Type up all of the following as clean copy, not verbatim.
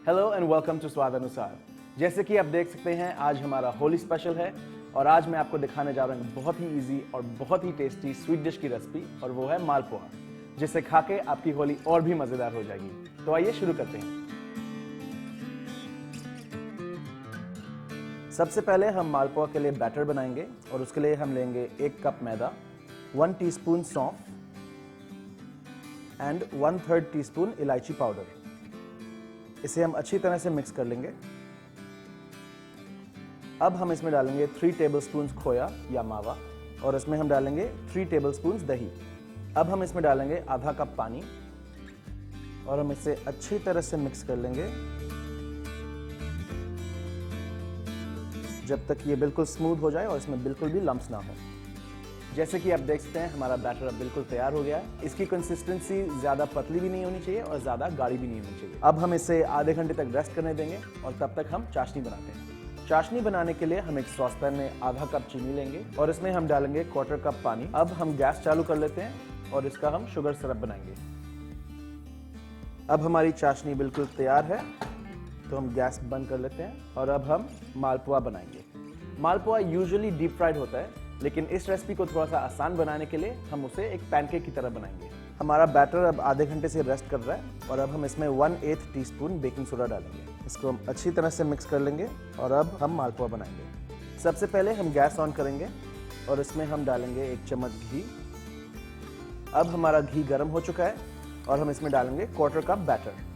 Hello and welcome to स्वाद अनुसार। जैसे कि आप देख सकते हैं आज हमारा होली स्पेशल है और आज मैं आपको दिखाने जा रहा हूँ बहुत ही इजी और बहुत ही टेस्टी स्वीट डिश की रेसिपी और वो है मालपुआ, जिसे खा के आपकी होली और भी मजेदार हो जाएगी। तो आइए शुरू करते हैं। सबसे पहले हम मालपुआ के लिए बैटर बनाएंगे और उसके लिए हम लेंगे 1 कप मैदा, 1 टीस्पून सौंफ एंड 1/3 टीस्पून इलायची पाउडर। इसे हम अच्छी तरह से मिक्स कर लेंगे। अब हम इसमें डालेंगे 3 टेबलस्पून खोया या मावा और इसमें हम डालेंगे 3 टेबलस्पून दही। अब हम इसमें डालेंगे आधा कप पानी और हम इसे अच्छी तरह से मिक्स कर लेंगे जब तक ये बिल्कुल स्मूथ हो जाए और इसमें बिल्कुल भी लम्प्स ना हो। जैसे कि आप देख सकते हैं हमारा बैटर अब बिल्कुल तैयार हो गया है। इसकी कंसिस्टेंसी ज़्यादा पतली भी नहीं होनी चाहिए और ज़्यादा गाढ़ी भी नहीं होनी चाहिए। अब हम इसे आधे घंटे तक रेस्ट करने देंगे और तब तक हम चाशनी बनाते हैं। चाशनी बनाने के लिए हम एक सॉस पैन में आधा कप चीनी लेंगे और इसमें हम डालेंगे 1/4 कप पानी। अब हम गैस चालू कर लेते हैं और इसका हम शुगर सिरप बनाएंगे। अब हमारी चाशनी बिल्कुल तैयार है तो हम गैस बंद कर लेते हैं और अब हम मालपुआ बनाएंगे। मालपुआ यूजुअली डीप फ्राइड होता है, लेकिन इस रेसिपी को थोड़ा सा आसान बनाने के लिए हम उसे एक पैनकेक की तरह बनाएंगे। हमारा बैटर अब आधे घंटे से रेस्ट कर रहा है और अब हम इसमें 1/8 टीस्पून बेकिंग सोडा डालेंगे। इसको हम अच्छी तरह से मिक्स कर लेंगे और अब हम मालपुआ बनाएंगे। सबसे पहले हम गैस ऑन करेंगे और इसमें हम डालेंगे 1 चम्मच घी। अब हमारा घी गर्म हो चुका है और हम इसमें डालेंगे 1/4 कप बैटर।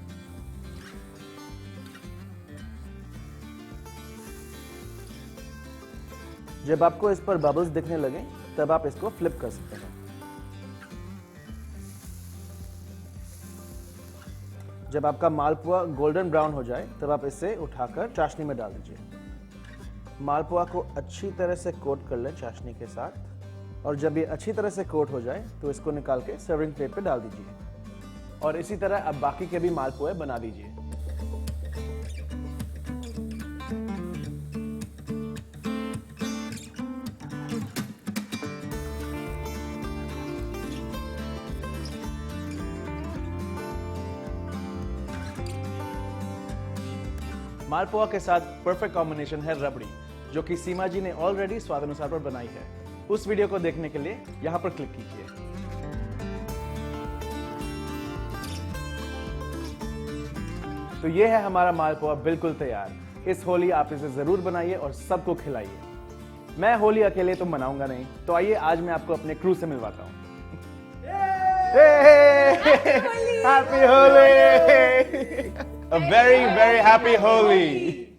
जब आपको इस पर बबल्स दिखने लगे तब आप इसको फ्लिप कर सकते हैं। जब आपका मालपुआ गोल्डन ब्राउन हो जाए तब आप इसे उठाकर चाशनी में डाल दीजिए। मालपुआ को अच्छी तरह से कोट कर लें चाशनी के साथ और जब ये अच्छी तरह से कोट हो जाए तो इसको निकाल के सर्विंग प्लेट पे डाल दीजिए और इसी तरह अब बाकी के भी मालपुए बना दीजिए। मालपुआ के साथ परफेक्ट कॉम्बिनेशन है रबड़ी, जो कि सीमा जी ने ऑलरेडी स्वाद अनुसार पर बनाई है। उस वीडियो को देखने के लिए यहां पर क्लिक कीजिए। तो ये है हमारा मालपुआ बिल्कुल तैयार। इस होली आप इसे जरूर बनाइए और सबको खिलाइए। मैं होली अकेले तो मनाऊंगा नहीं, तो आइए आज मैं आपको अपने क्रू से मिलवाता हूं। Happy Holi! A very, very happy Holi!